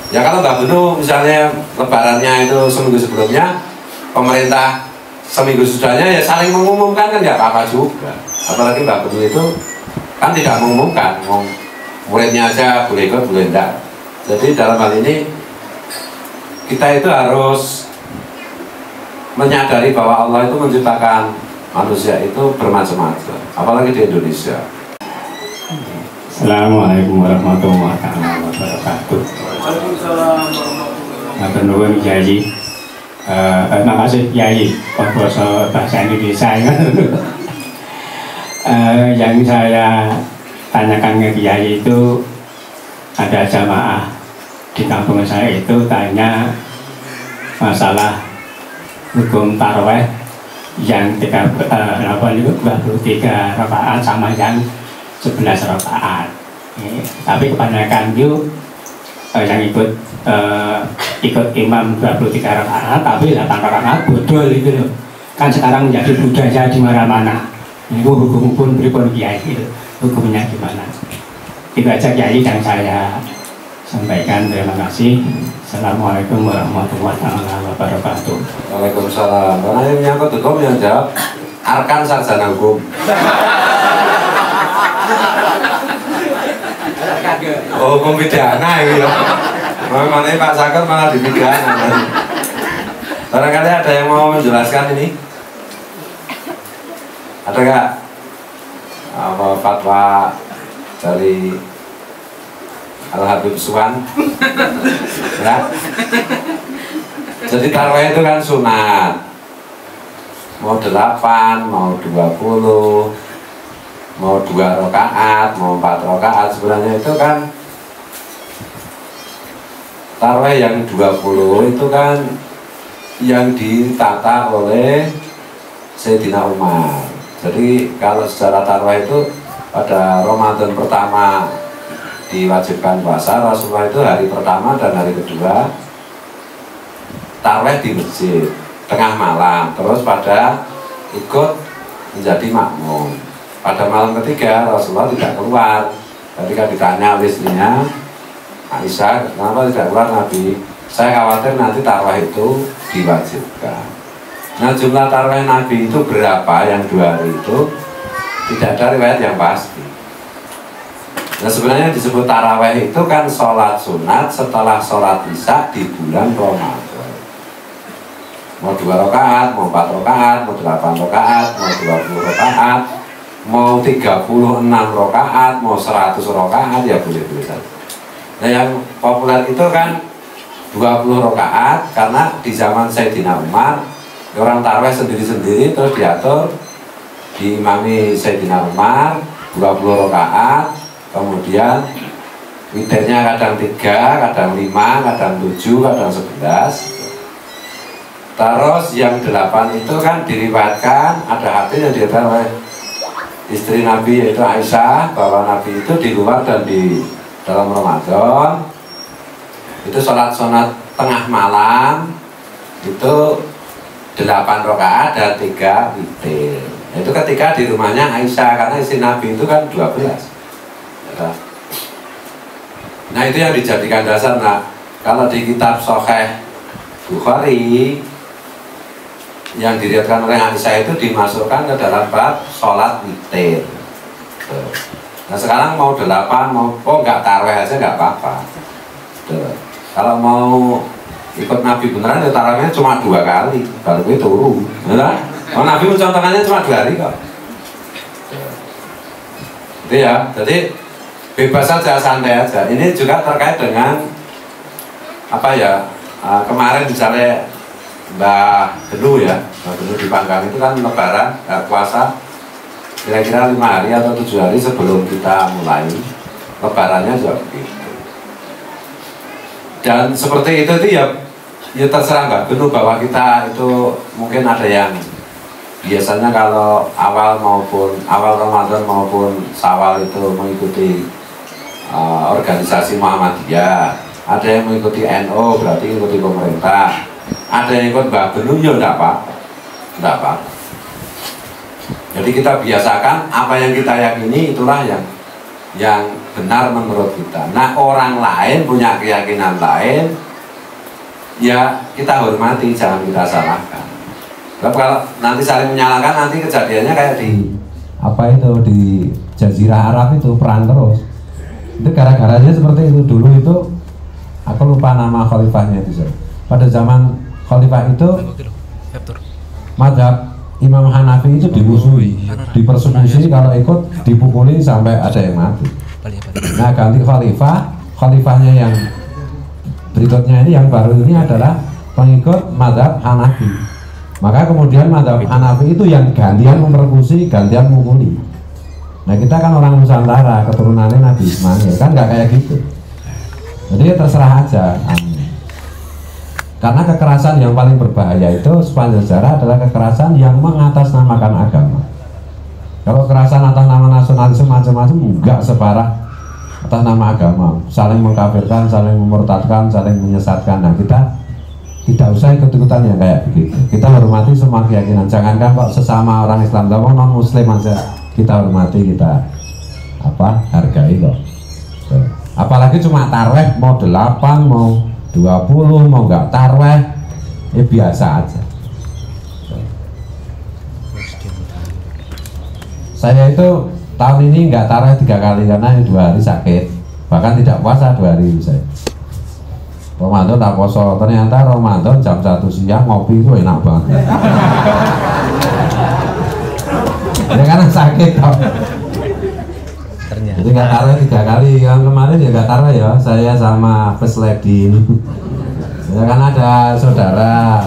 Ya kalau Mbak Benu misalnya lebarannya itu seminggu sebelumnya, pemerintah seminggu sudahnya ya saling mengumumkan kan nggak apa-apa juga. Apalagi Mbak Benu itu kan tidak mengumumkan, muridnya aja boleh ikut boleh enggak. Jadi dalam hal ini kita itu harus menyadari bahwa Allah itu menciptakan manusia itu bermacam-macam, apalagi di Indonesia. Assalamualaikum warahmatullahi wabarakatuh. Matur nuwun Kiai. Makasih Kiai bahasa Indonesia. Yang saya tanyakan ke Kiai itu ada jamaah di kampung saya itu tanya masalah hukum taraweh yang 23 rakaat sama yang 11 rakaat. Tapi kebanyakan itu yang ikut imam 23 rakaat tapi 8 rakaat bodol itu loh. Kan sekarang menjadi budaya di mana-mana. Itu hukum berikut Kiai itu hukumnya gimana? Itu aja Kiai yang saya sampaikan. Terima kasih. Assalamualaikum warahmatullahi wabarakatuh. Waalaikumsalam. Karena ini menyangkut hukum yang jawab arkan sarjana hukum. Oh, hukum pidana ini ya. Mana Pak Sakar malah di pidana. Barangkali ada yang mau menjelaskan ini? Ada nggak apa fatwa dari Al-Habib Suwan? Ya. Jadi tarawih itu kan sunat. Mau 8, mau 20, mau 2 rakaat, mau 4 rakaat, sebenarnya itu kan tarawih yang 20 itu kan yang ditata oleh Sayyidina Umar. Jadi kalau secara tarawih itu pada Ramadan pertama diwajibkan puasa, Rasulullah itu hari pertama dan hari kedua tarawih di masjid tengah malam, terus pada ikut menjadi makmum. Pada malam ketiga Rasulullah tidak keluar. Ketika ditanya oleh istrinya Aisyah, kenapa tidak keluar Nabi? Saya khawatir nanti tarawih itu diwajibkan. Nah, jumlah tarawih Nabi itu berapa yang 2 hari itu tidak ada riwayat yang pasti. Nah, sebenarnya disebut tarawih itu kan sholat sunat setelah sholat isya di bulan Ramadan. Mau 2 rakaat, mau 4 rakaat, mau 8 rakaat, mau 20 rakaat, mau 36 rakaat, mau 100 rakaat, ya boleh-boleh saja. Nah, yang populer itu kan 20 rakaat karena di zaman Sayyidina Umar orang tarawih sendiri-sendiri terus diatur diimami Sayyidina Umar 20 rakaat, kemudian witirnya kadang 3, kadang 5, kadang 7, kadang 11. Terus yang 8 itu kan diriwayatkan ada hadis yang diriwayatkan oleh istri Nabi yaitu Aisyah bahwa Nabi itu di luar dan di dalam Ramadan itu sholat tengah malam itu 8 rakaat dan 3 witir. Itu ketika di rumahnya Aisyah karena istri Nabi itu kan 12. Nah, itu yang dijadikan dasar. Nah, kalau di kitab Sahih Bukhari yang diriwayatkan oleh Aisyah itu dimasukkan ke dalam bab sholat witir. Nah, sekarang mau 8, mau nggak tarawih aja nggak apa-apa. Kalau mau ikut Nabi beneran ya tarawihnya cuma 2 kali, baru itu turun. Kalau Nabi mencontohkannya cuma 2 hari kok. Itu ya, jadi bebas saja, santai aja. Ini juga terkait dengan apa ya? Kemarin misalnya Mbak Benu ya, Mbak Benu di Panggang itu kan lebaran, puasa kira-kira 5 hari atau 7 hari sebelum kita mulai lebarannya juga begitu. Dan seperti itu ya terserah Mbak Benu bahwa kita itu mungkin ada yang biasanya kalau awal Ramadan maupun Syawal itu mengikuti organisasi Muhammadiyah, ada yang mengikuti NU berarti mengikuti pemerintah. Ada yang ikut Mbak Benu ya enggak apa-apa. Jadi kita biasakan apa yang kita yakini itulah yang benar menurut kita. Nah orang lain punya keyakinan lain, ya kita hormati, jangan kita salahkan. Kalau nanti saling menyalahkan, nanti kejadiannya kayak di apa itu, di Jazirah Arab itu perang terus. Itu gara-garanya seperti itu. Dulu itu aku lupa nama khalifahnya itu. Pada zaman khalifah itu mazhab Imam Hanafi itu dimusuhi, dipersekusi, kalau ikut dipukuli sampai ada yang mati. Nah ganti khalifahnya yang berikutnya ini, yang baru ini adalah pengikut mazhab Hanafi. Maka kemudian mazhab Hanafi itu yang gantian mempersekusi, gantian memukuli. Nah kita kan orang Nusantara, keturunannya Nabi Ismail, kan nggak kayak gitu. Jadi terserah aja. Karena kekerasan yang paling berbahaya itu sepanjang sejarah adalah kekerasan yang mengatasnamakan agama. Kalau kekerasan atas nama nasionalisme macam-macam enggak separah atas nama agama, saling mengkafirkan, saling memurtadkan, saling menyesatkan. Nah kita tidak usah ikut-ikutan yang kayak begitu. Kita hormati semua keyakinan. Jangankan kok sesama orang Islam, kalau non Muslim aja kita hormati, kita hargai loh. Apalagi cuma tarweh mau 8, mau 20, mau nggak tarweh, ya biasa aja. Saya itu tahun ini nggak tarweh 3 kali karena 2 hari sakit, bahkan tidak puasa 2 hari saya. Ramadan tak poso, ternyata Ramadan jam 1 siang ngopi itu enak banget. Ya karena sakit kok. Jadi nggak taruh 3 kali, yang kemarin ya nggak taruh ya, saya sama First Lady ini. Ya kan ada saudara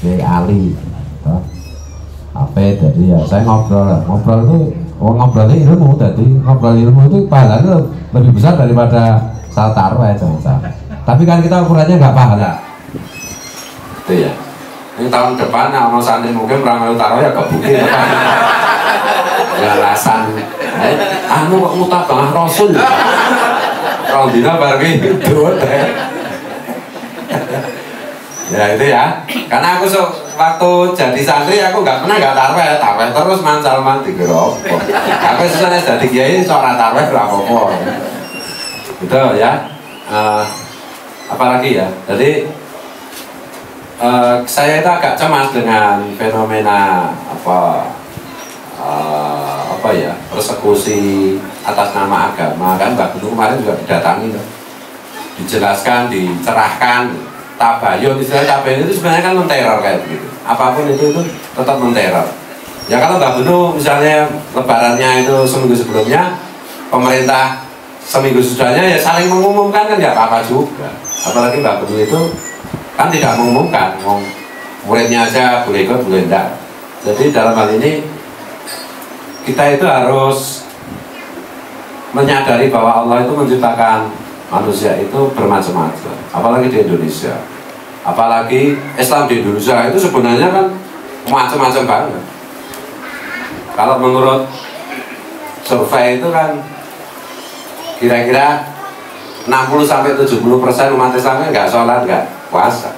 Ali, jadi ya saya ngobrol itu, ngobrolnya ilmu, jadi ngobrol ilmu itu pahalanya lebih besar daripada saat taruh ya, jangan. Tapi kan kita ukurannya nggak pahala. Itu ya. Ini tahun depan, mau santri mungkin pernah taruh ya kebukti depan. Ya alasan, anu kok mutabah Rasul. Kalau dina bareng itu. Ya itu ya. Karena aku waktu jadi santri aku nggak tarweh terus mancal di gerobak. Aku sesuai jadi kiai seorang tarweh berapa-apa. Gitu ya. Apalagi ya. Jadi saya itu agak cemas dengan fenomena persekusi atas nama agama. Kan Mbak Gunung kemarin juga didatangi loh. Dijelaskan, dicerahkan, tabayun. Istilah tabayun itu sebenarnya kan menteror kayak begitu. Apapun itu tetap menteror. Ya kalau Mbak Gunung misalnya lebarannya itu seminggu sebelumnya, pemerintah seminggu sudahnya ya saling mengumumkan, kan nggak apa-apa juga. Apalagi Mbak Gunung itu kan tidak mengumumkan, muridnya aja boleh ikut boleh enggak. Jadi dalam hal ini kita itu harus menyadari bahwa Allah itu menciptakan manusia itu bermacam-macam, apalagi di Indonesia, apalagi Islam di Indonesia itu sebenarnya kan macam-macam banget. Kalau menurut survei itu kan kira-kira 60-70% umat Islamnya nggak sholat, nggak puasa.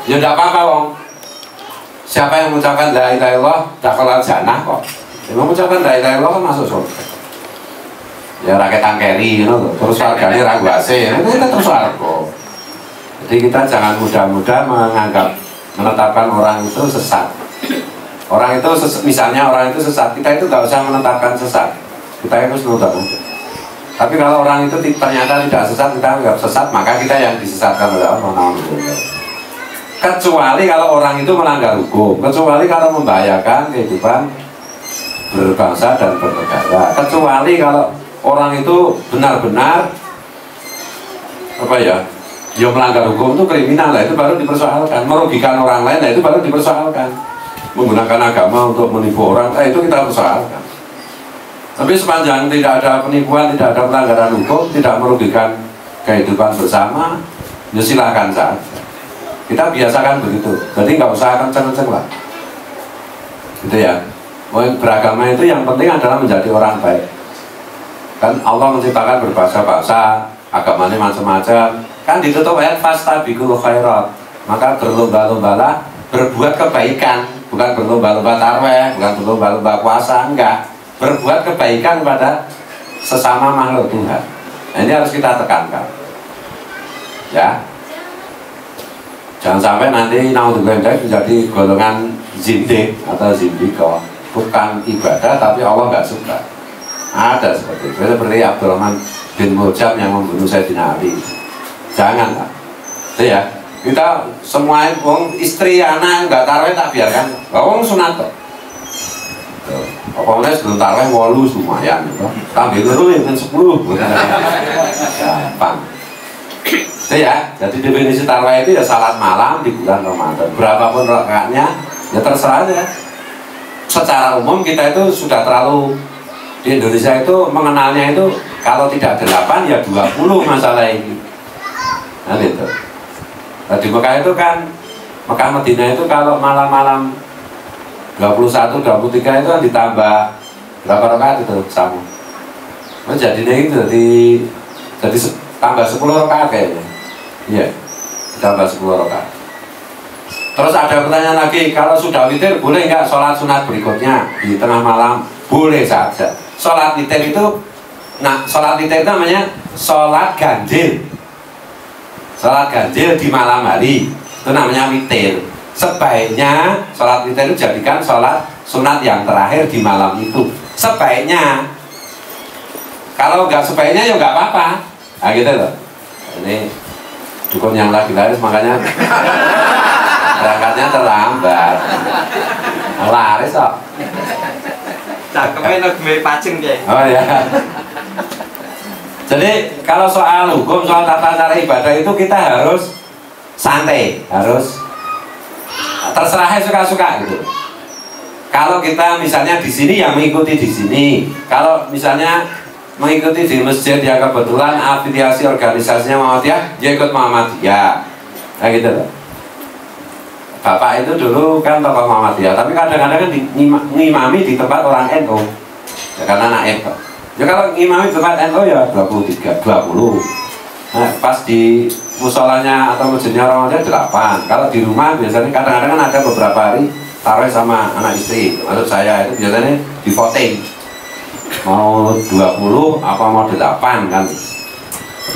Ya nggak apa-apa wong. Siapa yang mengucapkan la ilaha illallah dakhala jannah kok. Yang mengucapkan la ilaha illallah kan masuk surga. Ya rakyat tangkeri, terus warganya ragu AC, itu kita terus surga. Jadi kita jangan mudah-mudah menetapkan orang itu sesat. Orang itu misalnya orang itu sesat, kita itu nggak usah menetapkan sesat. Kita harus menetapkan. Tapi kalau orang itu ternyata tidak sesat, kita nggak sesat, maka kita yang disesatkan oleh Allah. Kecuali kalau orang itu melanggar hukum, kecuali kalau membahayakan kehidupan berbangsa dan bernegara, kecuali kalau orang itu benar-benar yang melanggar hukum itu kriminal, lah itu baru dipersoalkan. Merugikan orang lain, lah itu baru dipersoalkan. Menggunakan agama untuk menipu orang, itu kita persoalkan. Tapi sepanjang tidak ada penipuan, tidak ada pelanggaran hukum, tidak merugikan kehidupan bersama, ya silakan saja. Kita biasakan begitu. Jadi nggak usah kenceng-kenceng lah. Gitu ya. Beragama itu yang penting adalah menjadi orang baik. Kan Allah menciptakan berbahasa-bahasa, agamanya macam-macam. Kan ditutup ayat fastabiqul khairat. Maka berlomba-lombalah berbuat kebaikan, bukan berlomba-lomba tarweh, bukan berlomba-lomba puasa, enggak. Berbuat kebaikan kepada sesama makhluk Tuhan. Nah, ini harus kita tekankan, ya. Jangan sampai nanti naudzubillah menjadi golongan zindik atau zindiko, bukan ibadah tapi Allah nggak suka. Ada seperti itu, seperti Abdurrahman bin Muljam yang membunuh Sayyidina Ali. Jangan lah, itu ya. Kita semua istri anak nggak taruh tak biarkan, wong sunat tuh. Pokoknya sebelum taruh walu lumayan, tambah dulu ya kan 10. Gampang. Itu ya, jadi definisi taruh itu ya salat malam di bulan Ramadan. Berapapun rakaatnya, ya terserah aja. Secara umum kita itu sudah terlalu di Indonesia itu mengenalnya itu kalau tidak 8 ya 20 masalah ini. Nah gitu. Nah, di Mekah itu kan, Mekah Madinah itu kalau malam-malam 21, 23 itu kan ditambah berapa rakaat itu sama. Nah, jadinya itu jadi tambah 10 rakaat kayaknya. Iya, ditambah 10 rakaat. Terus ada pertanyaan lagi, kalau sudah witir boleh nggak sholat sunat berikutnya di tengah malam? Boleh saja. Sholat witir itu, nah sholat witir itu namanya sholat ganjil. Sholat ganjil di malam hari itu namanya witir. Sebaiknya sholat witir itu jadikan sholat sunat yang terakhir di malam itu. Sebaiknya. Kalau nggak sebaiknya ya nggak apa-apa. Nah gitu loh. Ini dukun yang lagi laris makanya berangkatnya terlambat. Laris kok. Cakepnya nge pacing ya. Oh ya. Jadi kalau soal hukum, soal tata cara ibadah itu kita harus santai, harus terserah suka-suka gitu. Kalau kita misalnya di sini yang mengikuti di sini, kalau misalnya mengikuti di masjid yang kebetulan afiliasi organisasinya Muhammadiyah, dia ikut Muhammadiyah, nah gitu loh. Bapak itu dulu kan tokoh Muhammadiyah, tapi kadang-kadang kan ngimami di tempat orang NU, ya, karena naib. Ya kalau ngimami tempat NU ya 23, 20. Nah, pas di musolanya atau masjidnya orang aja 8. Kalau di rumah biasanya kadang-kadang kan ada beberapa hari taruh sama anak istri. Maksud saya itu biasanya di voting. Mau 20 apa mau 8 kan.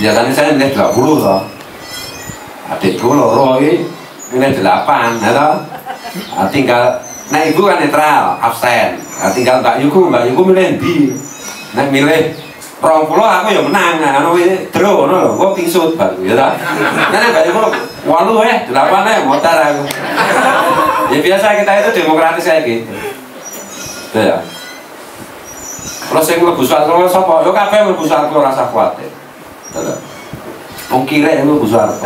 Biasanya saya milih 20 loh. Adikku loro ini milih 8 ya toh. Nah, tinggal nah ibu kan netral, absen. Nah, tinggal Mbak Yuku milih di. Nek milih 20 aku ya menang, anu iki draw ngono lho, kok pingsut baru ya ta. Nek Mbak Yuku 8 8 motor aku. Ya biasa kita itu demokratis kayak gitu. Tuh ya. Terus sing mlebu swarga sapa? Yo kabeh mlebu swarga ora usah kuwatir. Tuh. Wong kire mlebu swarga.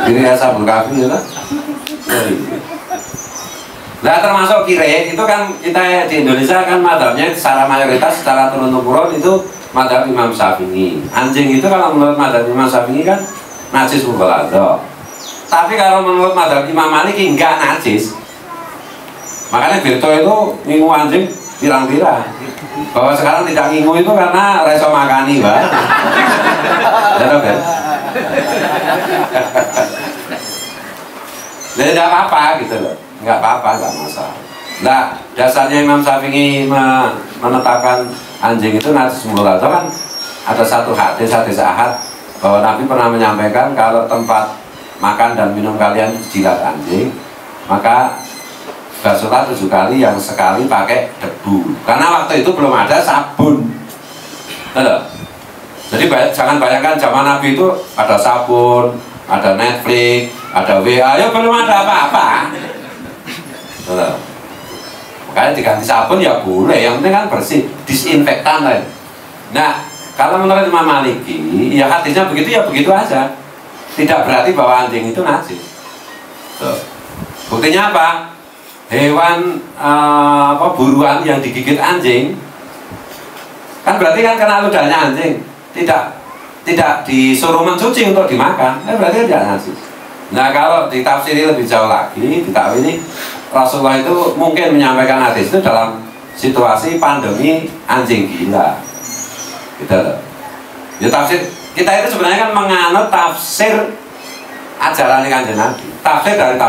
Diri rasa berkafi ya ta. Nah termasuk kire itu kan kita di Indonesia kan madhabnya secara mayoritas secara turun-temurun itu madhab Imam Syafi'i. Anjing itu kalau menurut madhab Imam Syafi'i kan najis mughaladzah. Tapi kalau menurut madhab Imam Maliki enggak najis. Makanya Birto itu ngingu anjing pirang-pirang. Bahwa sekarang tidak ngingu itu karena reso makani, Pak. Ya, jadi tidak apa-apa gitu loh. Nggak apa-apa, nggak masalah. Nah, dasarnya Imam Syafi'i menetapkan anjing itu najis mughaladzah kan ada satu hadis ahad bahwa Nabi pernah menyampaikan kalau tempat makan dan minum kalian jilat anjing, maka basuhlah 7 kali yang sekali pakai debu. Karena waktu itu belum ada sabun. Jadi jangan bayangkan zaman Nabi itu ada sabun, ada Netflix, ada WA, ya belum ada apa-apa. Makanya diganti sabun ya boleh, yang penting kan bersih, disinfektan lah. Nah, kalau menurut Imam Maliki, ya hadisnya begitu ya begitu aja. Tidak berarti bahwa anjing itu najis. Buktinya apa? Hewan buruan yang digigit anjing, kan berarti kan kena ludahnya anjing, tidak disuruh mencuci untuk dimakan, berarti tidak najis. Nah kalau ditafsiri lebih jauh lagi, ditakwili Rasulullah itu mungkin menyampaikan hadis itu dalam situasi pandemi anjing gila. Gitu loh. Ya tafsir kita itu sebenarnya kan menganut tafsir ajaran Kanjeng Nabi. Tafsir dari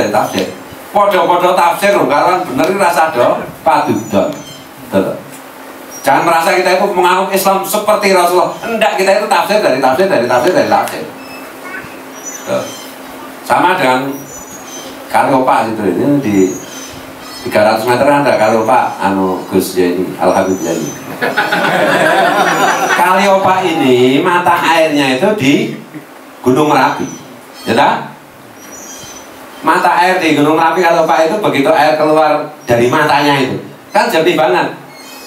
tafsir. Podo-podo tafsir karena bener rasa do padudon. Gitu loh. Jangan merasa kita itu menganggap Islam seperti Rasulullah. Enggak, kita itu tafsir dari tafsir. Tuh. Sama dengan Kaliopa itu ini di 300 meter ada Kaliopa Gus Jeni Al-Habib Jeni. Kaliopa ini mata airnya itu di Gunung Merapi, ya tak? Mata air di Gunung Merapi Kaliopa itu begitu air keluar dari matanya itu kan jernih banget,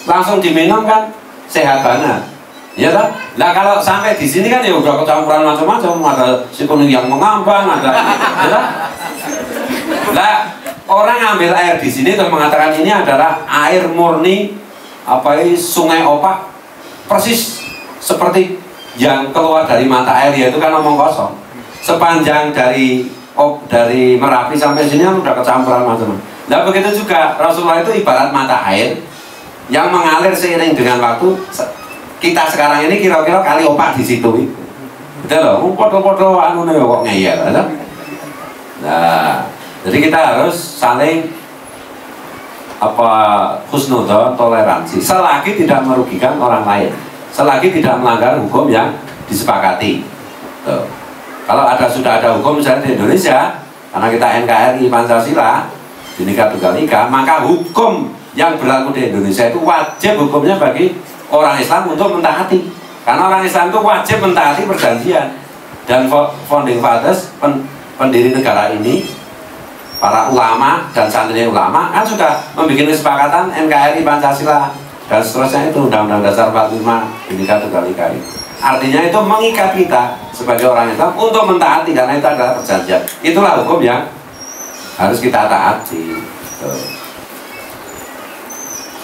langsung diminum kan sehat banget, ya tak? Nah kalau sampai di sini kan ya udah kecampuran macam-macam, ada si kuning yang mengambang, ada, ya tak? Nah orang ngambil air di sini terus mengatakan ini adalah air murni sungai Opak, persis seperti yang keluar dari mata air, yaitu kan omong kosong. Sepanjang dari Merapi sampai sini kan udah kecampuran macam-macam. Nah begitu juga Rasulullah itu ibarat mata air yang mengalir seiring dengan waktu. Kita sekarang ini kira-kira Kaliopa di situ. Betul loh, foto-foto kok ngeyel. Nah, jadi kita harus saling husnudzon, toleransi, selagi tidak merugikan orang lain, selagi tidak melanggar hukum yang disepakati. Tuh. Kalau sudah ada hukum misalnya di Indonesia, karena kita NKRI Pancasila, Bhinneka Tunggal Ika, maka hukum yang berlaku di Indonesia itu wajib hukumnya bagi orang Islam untuk mentaati. Karena orang Islam itu wajib mentaati perjanjian. Dan founding fathers, pendiri negara ini, para ulama dan santri ulama kan sudah membuat kesepakatan NKRI Pancasila dan seterusnya itu Undang-Undang Dasar 45 Bhinneka Tunggal Ika. Artinya itu mengikat kita sebagai orang Islam untuk mentaati, karena itu adalah perjanjian. Itulah hukum yang harus kita taati.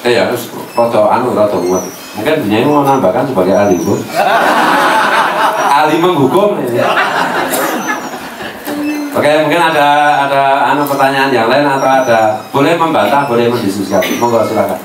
Ya harus rodo muat. Mungkin dunia ini mau nambahkan sebagai ahli hukum. Ahli menghukum. Ya. Oke, mungkin ada pertanyaan yang lain atau boleh membantah, boleh mendiskusikan. Monggo silakan.